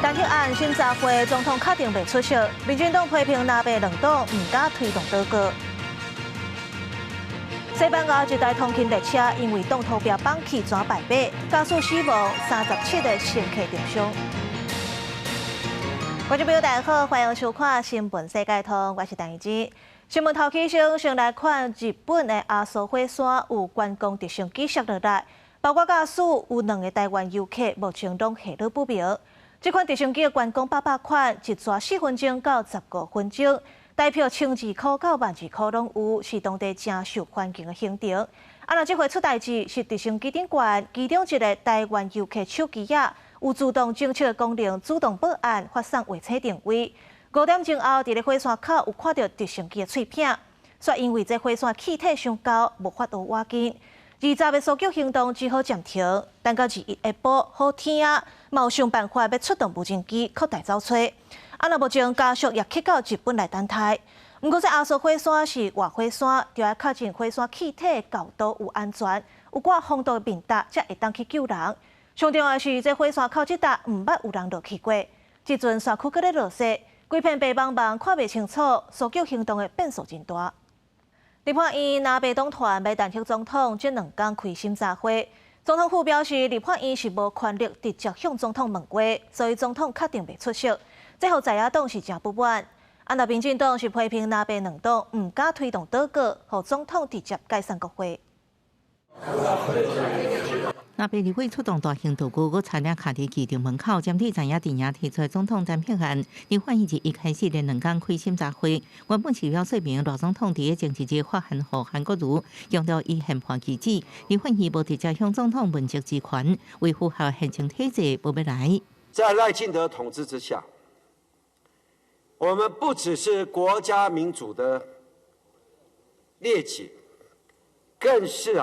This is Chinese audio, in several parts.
单迄案审查会总统确定袂出席，民进党批评南北两党唔敢推动倒阁。西班牙一台通勤列车因为党投标放弃转败北，加速死亡37个乘客重伤。观众朋友大家好，欢迎收看《新闻世界通》，我是陈怡芝。新闻头起先来看日本的阿苏火山有观光直升机摔落来，包括驾驶有2个台湾游客，目前拢下落不明。这款直升机的观光800款，一抓4分钟到15分钟，台票1200块到12000块拢有，是当地真受欢迎的行程。若这回出代志是直升机顶悬，其中一个台湾游客手机啊有自动侦测的功能，主动报案发送卫星定位。5点钟后，伫咧火山口有看到直升机的碎片，却因为这火山气体上高，无法度挖紧。20个搜救行动只好暂停，等到21下晡，好天啊，嘛有想办法要出动无人机扩大找找。若目前家属也去到日本来等待。不过，这阿苏火山是活火山，就要确认火山气体高度有安全，有挂风度的面搭，才会当去救人。上重要的是，这火山口这搭唔捌有人落去过，即阵山区搁咧落雪。规片白茫茫，看袂清楚，搜救行动的变数真大。立法院南北党团要弹劾总统，这2天开审查会。总统府表示，立法院是无权力直接向总统问过，所以总统确定袂出席。这互在野党是真不满。若民进党是批评南北两党唔敢推动倒阁，互总统直接解散国会。南北议会出动大型道具，佮差点卡伫机场门口，针对在野阵营提出的总统单票案，立法院一开始连2天开审查会，原本是要说明罗总统伫个政治节发函予韩国瑜，强调以宪判机制，立法院无直接向总统问责之权，维护好宪政体制不要来。在赖清德统治之下，我们不只是国家民主的劣迹，更是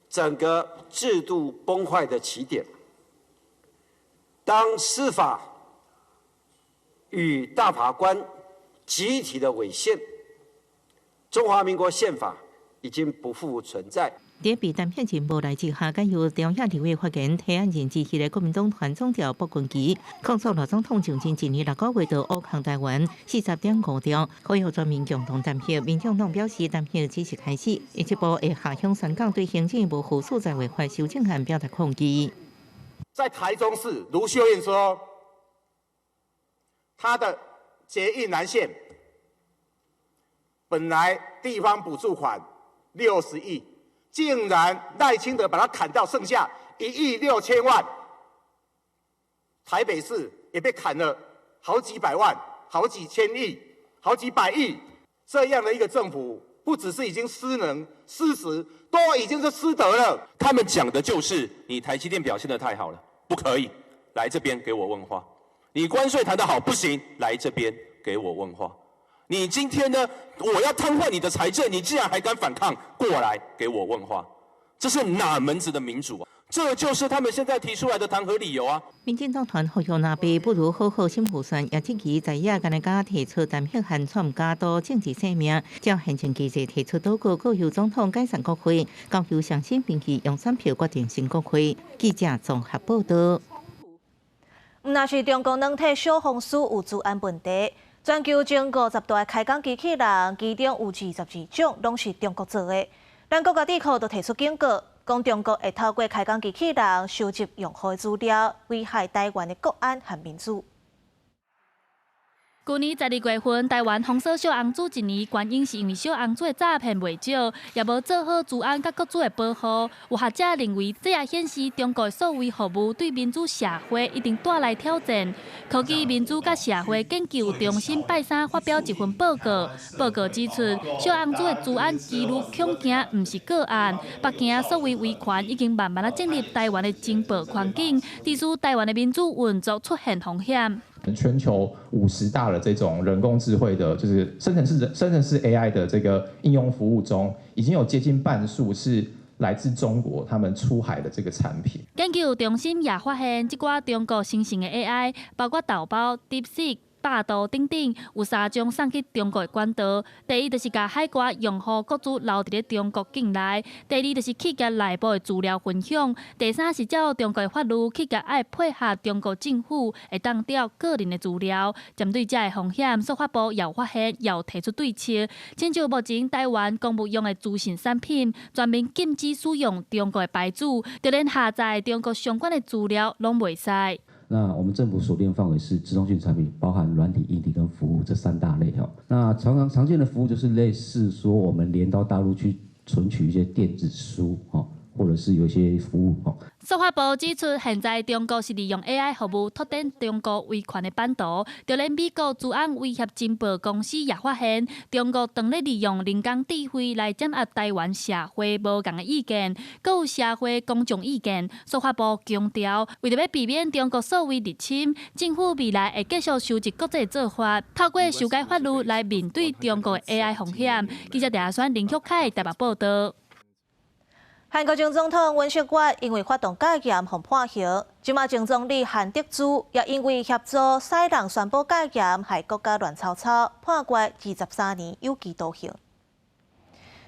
整个制度崩坏的起点。当司法与大法官集体的违宪，中华民国宪法已经不复存在。在被单票前无来之下，该由中央立委发言提案人支持的国民党团总调박근기控诉罗总统上任1年6个月就乌抗台湾40.5条，可以全面共同单票。民进党表示单票只是开始，一步会下向宣讲对行政部负素材违法修正案表达抗议。在台中市卢秀燕说，他的捷运南线本来地方补助款60亿。竟然赖清德把它砍掉，剩下1亿6千万。台北市也被砍了好几百万、好几千亿、好几百亿。这样的一个政府，不只是已经失能、失实，都已经是失德了。他们讲的就是你台积电表现得太好了，不可以来这边给我问话；你关税谈得好，不行，来这边给我问话。你今天呢？我要瘫痪你的财政，你竟然还敢反抗，过来给我问话，这是哪门子的民主啊？这就是他们现在提出来的弹劾理由啊！民进党团呼吁南北不如好好审核算，也支持在野干的家提出单票函，错唔加多政治生命，照宪政机制提出倒阁，告由总统解散国会，交由上新并去用选票决定新国会。记者综合报道。若是中国软体小风书有治安问题。全球前50大开港机器人，其中有22种拢是中国做的。咱国家地库都提出警告，讲中国会透过开港机器人收集用户的资料，危害台湾的国安和民主。去年12月份，台湾封锁小红书1年，原因是因为小红书的诈骗未少，也无做好治安甲各自的保护。有学者认为，这也显示中国的所谓服务对民主社会一定带来挑战。科技民主甲社会研究中心拜三发表一份报告，报告指出，小红书的治安记录恐惊毋是个案，北京所谓威权已经慢慢建立台湾的情报环境，致使台湾的民主运作出现风险。全球50大的这种人工智慧的，就是生成式 AI 的这个应用服务中，已经有接近半数是来自中国他们出海的这个产品。研究中心也发现，这寡中国生成的 AI， 包括豆包、DeepSeek、霸道等等，有3种送去中国的管道。第一就是甲海外用户各自留伫咧中国境内；第二就是企业内部的资料分享；第三是照中国的法律，企业爱配合中国政府，会当调个人的资料。针对这个风险，司法部也发现，也提出对策，亲像目前台湾公务用的资讯产品，全面禁止使用中国的牌子，就连下载中国相关的资料拢袂使。那我们政府锁定范围是资通讯产品，包含软体、硬体跟服务这3大类哈。那常见的服务就是类似说我们连到大陆去存取一些电子书哈，或者是有一些服务哈。司法部指出，现在中国是利用 AI 服务拓展中国威权的版图。就连美国治安威胁情报公司也发现，中国正咧利用人工智慧来掌握台湾社会无同的意见，搁有社会公众意见。司法部强调，为了要避免中国所谓入侵，政府未来会继续收集国际做法，透过修改法律来面对中国的 AI 风险。记者陈选林旭凯台北报道。韩国前总统尹锡悦因为发动戒严被判刑，即马前总理韩德洙也因为协助使人宣布戒严，害国家乱糟糟，判决23年有期徒刑。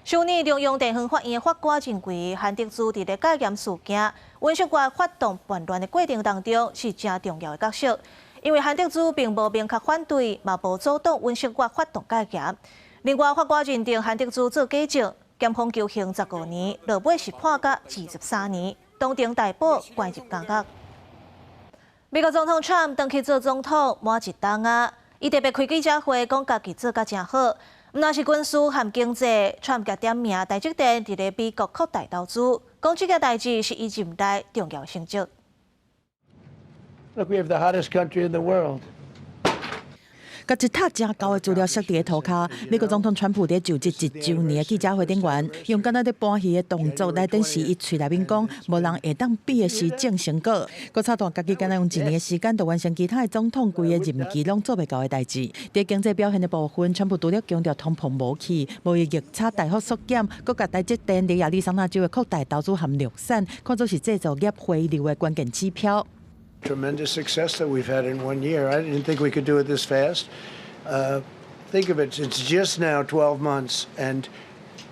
去年中央地方法院的法官认为，韩德洙伫咧戒严事件，尹锡悦发动叛乱的过程当中是真重要的角色，因为韩德洙并无明确反对，嘛无阻挡尹锡悦发动戒严。另外，法官认定韩德洙做假证。检方求刑15年，落尾是判决23年，当庭逮捕关入监狱。美国总统 Trump 当去做总统满1冬啊，伊特别开记者会讲家己做甲真好，毋但是军事和经济 ，Trump 甲点名台积电伫咧美国扩大投资，讲这个代志是伊任内重要成绩。Look, we have the hottest country in the world. 甲一沓真高的资料塞伫个涂骹，美国总统川普伫就职1周年的记者会顶缘，用敢若伫搬戏的动作来展示伊喙内面讲无人会当比的施政成果。佮插段家己敢若用1年的时间，就完成其他的总统规个任期拢做袂到的代志。伫经济表现的部分，川普除了强调通膨无去，贸易逆差大幅缩减，佮甲台积电伫亚利桑那州的扩大投资含绿产，看作是制造业回流的关键指标。Tremendous success that we've had in 1 year. I didn't think we could do it this fast. Think of it, it's just now 12 months, and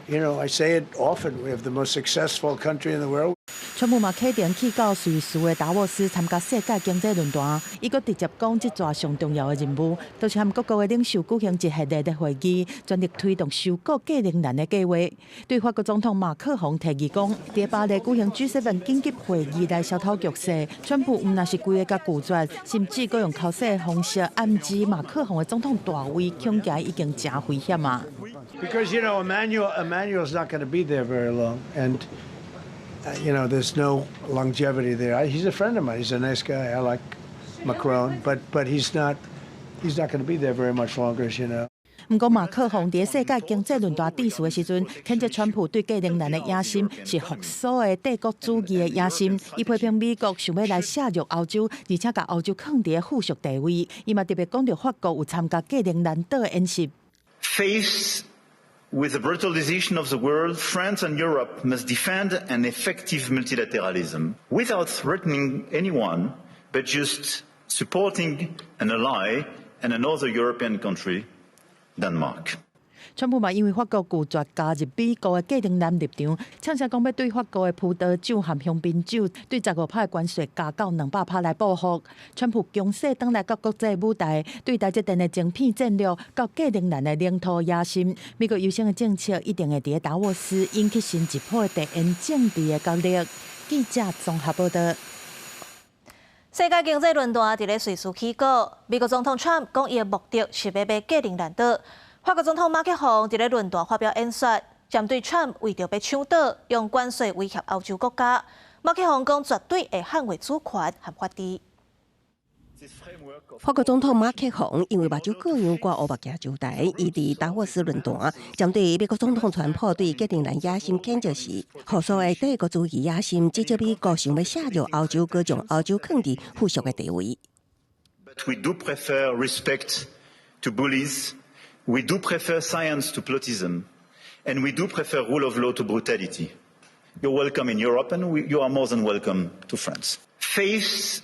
you know, I say it often, we have the most successful country in the world. 川普嘛启程去到瑞士的达沃斯参加世界经济论坛，伊阁直接讲，这座上重要的任务，就是和各国的领袖举行一系列的会议，全力推动收购格陵兰的计划。对法国总统马克宏提议讲，伫巴黎举行 G7 紧急会议来消讨局势。川普毋但是规个甲拒绝，甚至阁用口水的方式暗示马克宏的总统大位恐惊已经真危险啊。Because you know, Emmanuel's not going to be there very long, and you know, there's no longevity there. He's a friend of mine. He's a nice guy. I like Macron, but he's not going to be there very much longer, as you know. 不过马克宏伫世界经济论坛致辞的时阵，谴责川普对格陵兰的野心是复苏的帝国主义的野心。伊批评美国想要来削弱欧洲，而且把欧洲放伫附属地位。伊嘛特别讲到法国有参加格陵兰岛的演习。Faced with the brutalization of the world, France and Europe must defend an effective multilateralism without threatening anyone, but just supporting an ally and another European country, Denmark. 川普嘛因为法国拒绝加入美国的格陵兰立场，呛声讲要对法国的葡萄酒和香槟酒对15%的关税加到200%来报复。川普强势登来到国际舞台，对台积电的晶片战略到格陵兰的领土野心，美国优先的政策一定会伫达沃斯引起新一波的地缘政治的角力。记者综合报道。世界经济论坛伫咧瑞士起稿，美国总统 Trump 讲伊的目的是要买格陵兰岛。法国总统马克宏伫咧论坛发表演说，针对 Trump 为着要抢岛，用关税威胁欧洲国家，马克宏讲绝对会捍卫主权和法治。法国总统马克宏因为目睭各样挂乌目镜招待，伊伫达沃斯论坛针对美国总统川普对格陵兰野心谴责时，互所谓帝国主义野心，指责美国想要削弱欧洲，各将欧洲放伫附属的地位。But we do prefer respect to bullies. We do prefer science to plotism, and we do prefer rule of law to brutality. You're welcome in Europe, and you are more than welcome to France. Faced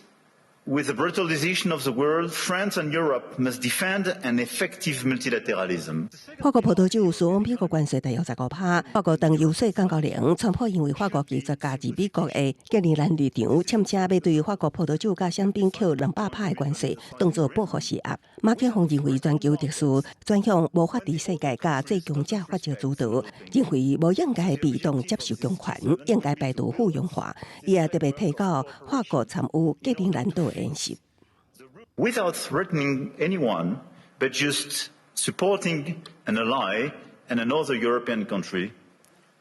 With the brutalization of the world, France and Europe must defend an effective multilateralism. 法国葡萄酒输往美国关税大约15%，法国当油税降到0。川普因为法国拒绝加入美国的格陵兰立场，签证要对法国葡萄酒加香槟扣200%的关税，当作报复施压。马克宏认为全球特殊转向无法伫世界甲最强者发招主导，认为无应该被动接受强权，应该排除附庸化。伊也特别提到法国参与格陵兰岛演习。Without threatening anyone, but just supporting an ally and another European country,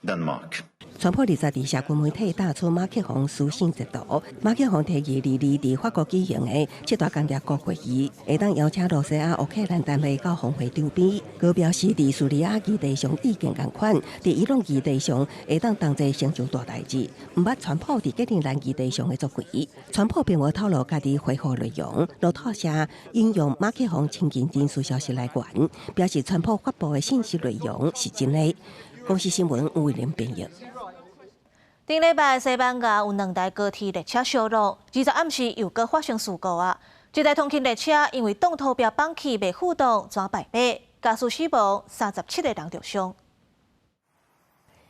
Denmark. 川普20日社群媒体打出马克宏书信截图，马克宏提议22日法国举行的7大间谍国会议，会当邀请罗西亚、乌克兰单位到峰会周边。佢表示，伫叙利亚议题上意见共款，伫伊朗议题上会当同齐成就大代志。唔捌川普伫格陵兰议题上的作为，川普并无透露家己回复内容。路透社引用马克宏亲近人士消息来源，表示川普发布的信息内容是真的。公司新闻吴伟廉编译。顶礼拜西班牙有2台高铁列车烧落，20暗时又搁发生事故啊！一台通勤列车因为挡土标放弃未互动，全败马，加速死亡，37个人受伤。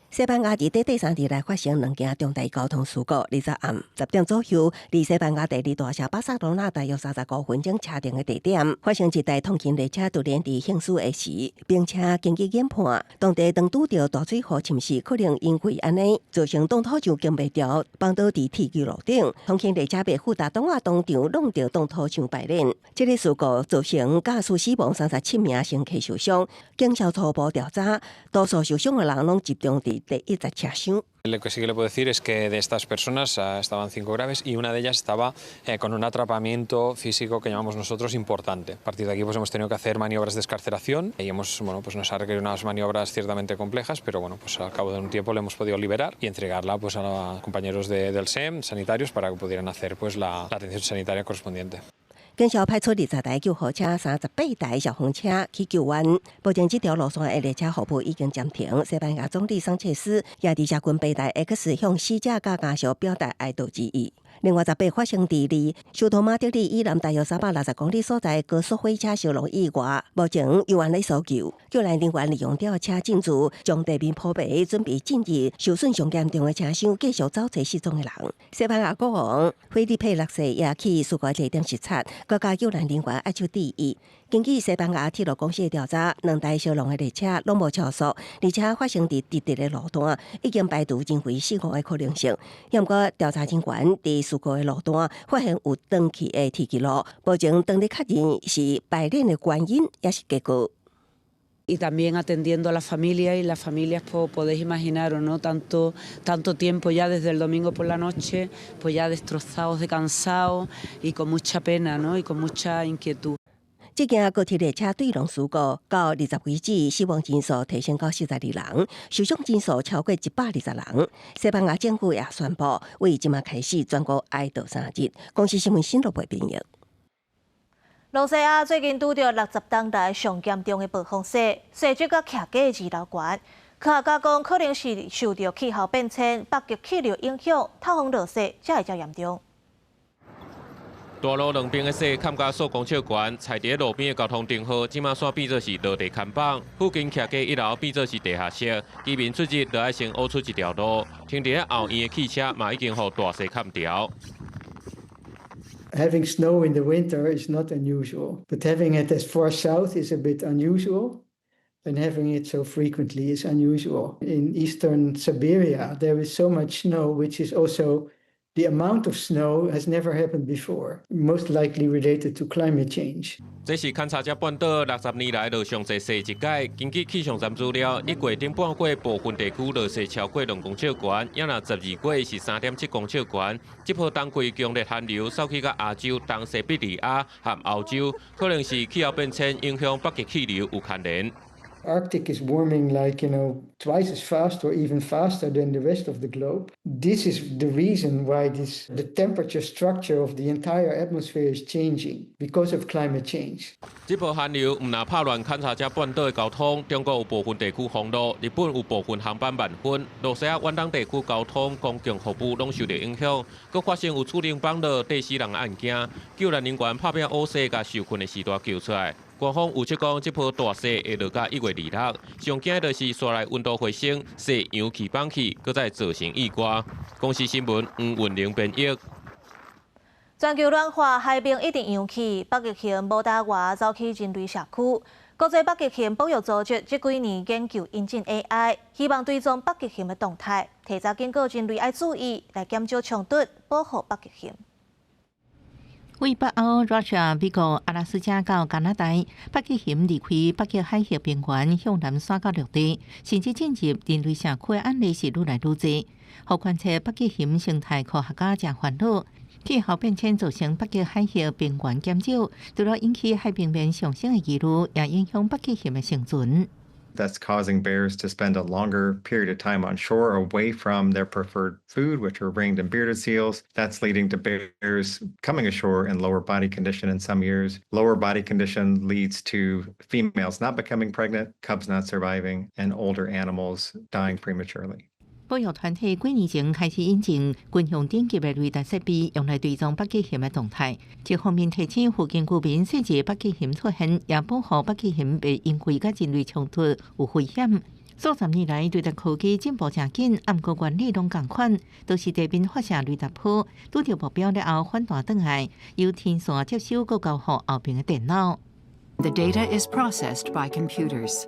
西班牙伫第3日来发生2件重大交通事故。20暗10点左右，离西班牙第2大城巴塞罗那大约35分钟车程的地点，发生一台通勤列车突然伫行驶的时，并且经过研判，当地当拄到大水河侵蚀，可能因为安尼造成挡土墙经袂调，放倒伫铁轨路顶，通勤列车被负担当当场弄到挡土墙败裂。这个事故造成驾驶死亡37名乘客受伤，警消初步调查，多数受伤的人拢集中伫第1节车厢。Lo que sí que le puedo decir es que de estas personas estaban 5 graves y una de ellas estaba con un atrapamiento físico que llamamos nosotros importante. A partir de aquí pues hemos tenido que hacer maniobras de excarceración y pues nos ha requerido unas maniobras ciertamente complejas, pero pues al cabo de un tiempo le hemos podido liberar y entregarla pues a los compañeros del SEM, sanitarios, para que pudieran hacer pues la atención sanitaria correspondiente. 警消派出20台救护车、38台消防车去救援，保证这条路线的列车服务已经暂停。西班牙总理桑切斯也伫社群平台 X 向死者甲家属表达哀悼之意。另外18发生伫离首都马德里以南大约360公里所在高速火车烧落意外，目前由原来搜救，救援人员利用吊车进驻，将地面铺白，准备进入受损上严重的车厢，继续找找失踪的人。西班牙国王菲利佩6世也去事故地点视察，各家救援人员爱出第一。根据西班牙铁路公司的调查，2台烧亡的列车拢无超速，而且发生伫直直的路段，已经排除人为死亡的可能性。不过调查人员伫事故的路段发现有断去的铁轨路，目前当地确认是败裂的原因也是结果。Y también atendiendo a la familia y las familias pues, podéis imaginaros, ¿no? Tanto tiempo ya desde el domingo por la noche, pues ya destrozados, de cansados y con mucha pena, ¿no? Y con mucha inquietud. 这件高铁列车对撞事故到20为止，死亡人数提升到42人，受伤人数超过120人。西班牙政府也宣布，为即马开始全国哀悼3日。公司新闻新闻部编译。罗西亚最近拄到60当来上严重的暴风雪，雪质甲徛过2楼悬。科学家讲，可能是受到气候变迁、北极气流影响，透风落雪才会较严重。大路两边的雪坎甲数公尺悬，踩伫路边的交通灯号，即马线变做是落地看板。附近徛过1楼变做是地下室，居民出入就要先挖出一条路。停伫咧后院的汽车嘛已经互大雪砍掉。Having snow in the winter is not unusual, but having it as far south is a bit unusual, and having it so frequently is unusual. In eastern Siberia, there is so much snow, which is also the amount of snow has never happened before, most likely related to climate change. 这是勘察加半岛60年来落上侪雪一届。根据气象站资料，1月顶半月部分地区落雪超过2公尺悬，也若12月是3.7公尺悬。这波冬季强烈寒流扫去到亚洲、东西比利亚和欧洲，可能是气候变迁影响北极气流有牵连。Arctic is warming like, twice as fast or even faster than the rest of the globe. This is the reason why the temperature structure of the entire atmosphere is changing because of climate change. 这波寒流唔但拍乱勘察这半岛的交通，中国有部分地区封路，日本有部分航班慢飞，罗西亚远东地区交通、公共服务拢受到影响，佮发生有厝邻邦的第4人案件，救援人员拍拼乌西甲受困的时代救出来。官方预测讲，这波大雪会落到1月26日，上惊就是雪来温度回升，雪扬起放起，佮再造成意外。公司新闻黄运玲编译。全球暖化，海冰一定扬起，北极熊无大外走去人类社区。国际北极熊保育组织这几年研究引进 AI， 希望追踪北极熊的动态，提早警告人类要注意，来减少冲突，保护北极熊。为北欧、Russia、美国、阿拉斯加到加拿大，北极熊离开北极海峡边缘，向南徙到陆地，甚至进入人类社区的案例是愈来愈多。互观测北极熊生态科学家真烦恼，气候变迁造成北极海峡边缘减少，除了引起海平面上升的疑虑，也影响北极熊的生存。That's causing bears to spend a longer period of time on shore away from their preferred food, which are ringed and bearded seals. That's leading to bears coming ashore in lower body condition in some years. Lower body condition leads to females not becoming pregnant, cubs not surviving, and older animals dying prematurely. 保育团体几年前开始引进军用顶级的雷达设备，用来追踪北极熊的动态。一方面提醒附近居民细节北极熊出现，也保护北极熊袂因为甲人类冲突有危险。数十年来，雷达科技进步真紧，暗过原理拢同款，都是地面发射雷达波，拄到目标了后反弹转来，由天线接收搁交互后边的电脑。The data is processed by computers.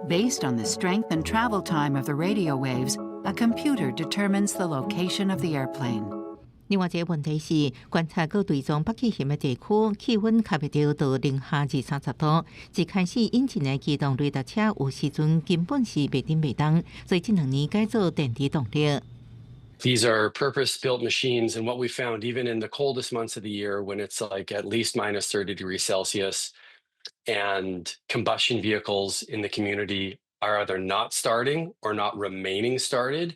Based on the strength and travel time of the radio waves, a computer determines the location of the airplane. 另外一个问题是，观察各追踪北极熊的地区，气温较袂着到零下20-30度。一开始引进的机动雷达车有时阵根本是袂顶袂当，所以这2年改做电池动力。These are purpose-built machines, and what we found, even in the coldest months of the year, when it's like at least minus 30 degrees Celsius, and combustion vehicles in the community are either not starting or not remaining started,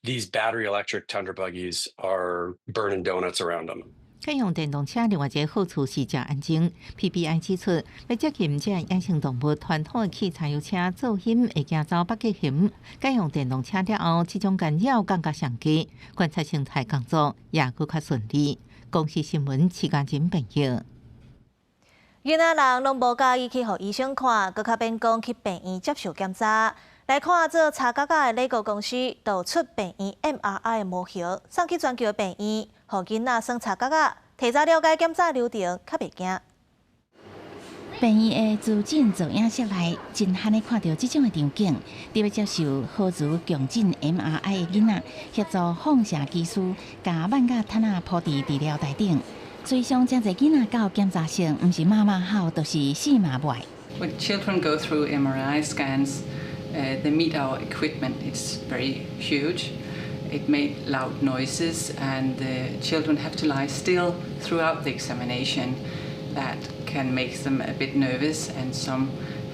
these battery electric tundra buggies are burning donuts around them. 改用电动车另外一个好处是较安静。PBI 指出，要接近这野生动物，传统的汽柴油车噪音会惊走北极熊。改用电动车了后，这种干扰感觉上低，观察生态工作也更较顺利。公司新闻时间真朋友。囡仔人拢无介意去互医生看，搁较变讲去病院接受检查。来看做查甲甲的美国公司导出病院 MRI 的模型，送去全球的病院，互囡仔算查甲甲，提早了解检查流程，较袂惊。病院的自诊造影室内，震撼的看到这种的场景，伫要接受好如强震 MRI 的囡仔，协助放射技师甲万甲毯仔铺伫治疗台顶。最上真侪囡仔到检查室，毋是妈妈好，就是死嘛袂。When children go through MRI scans, they meet our equipment. It's very huge. It made loud noises, and the children have to lie still throughout the examination. That can make them a bit nervous, and some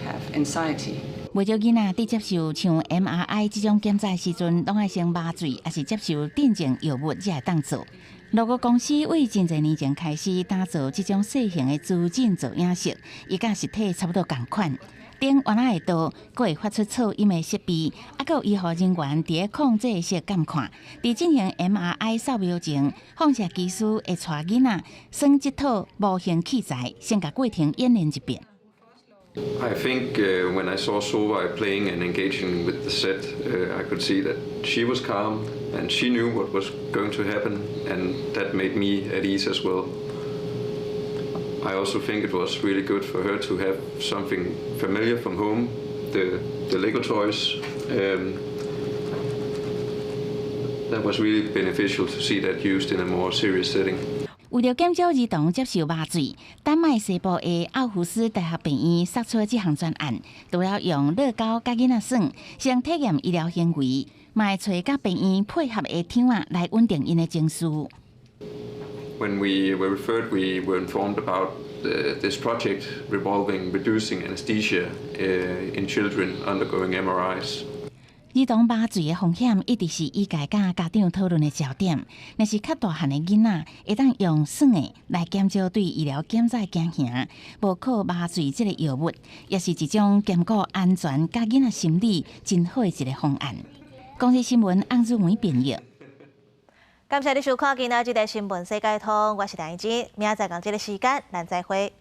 have anxiety. 为着囡仔伫接受像 MRI 这种检查时阵，拢爱先麻醉，还是接受镇静药物才会当做。路谷公司为真侪年前开始打造这种小型的自诊造影室，伊甲实体差不多同款。顶原来的刀，佫会发出噪音的设备，还佫有医护人员伫咧控制室监看。伫进行 MRI 扫描前，放射技师会带囡仔算这套模型器材，先甲过程演练一遍。I think when I saw Solveig playing and engaging with the set, I could see that she was calm and she knew what was going to happen, and that made me at ease as well. I also think it was really good for her to have something familiar from home, the Lego toys. That was really beneficial to see that used in a more serious setting. 为了减少儿童接受麻醉，丹麦西部的奥胡斯大学病院杀出这项专案，都要用乐高甲囡仔耍，先体验医疗行为，嘛会找甲病院配合的厂仔来稳定因的情绪。when we were referred, we were informed about this project revolving reducing anesthesia in children undergoing MRIs. 儿童麻醉的风险一直是医界甲家长讨论的焦点。若是较大汉的囡仔，会当用算的来减少对医疗检查惊吓，无靠麻醉这个药物，也是一种兼顾安全甲囡仔心理真好的一个方案。公司新闻洪志伟编译。感谢你收看今仔日的新闻世界通，我是梁一枝，明仔载同这个时间咱再会。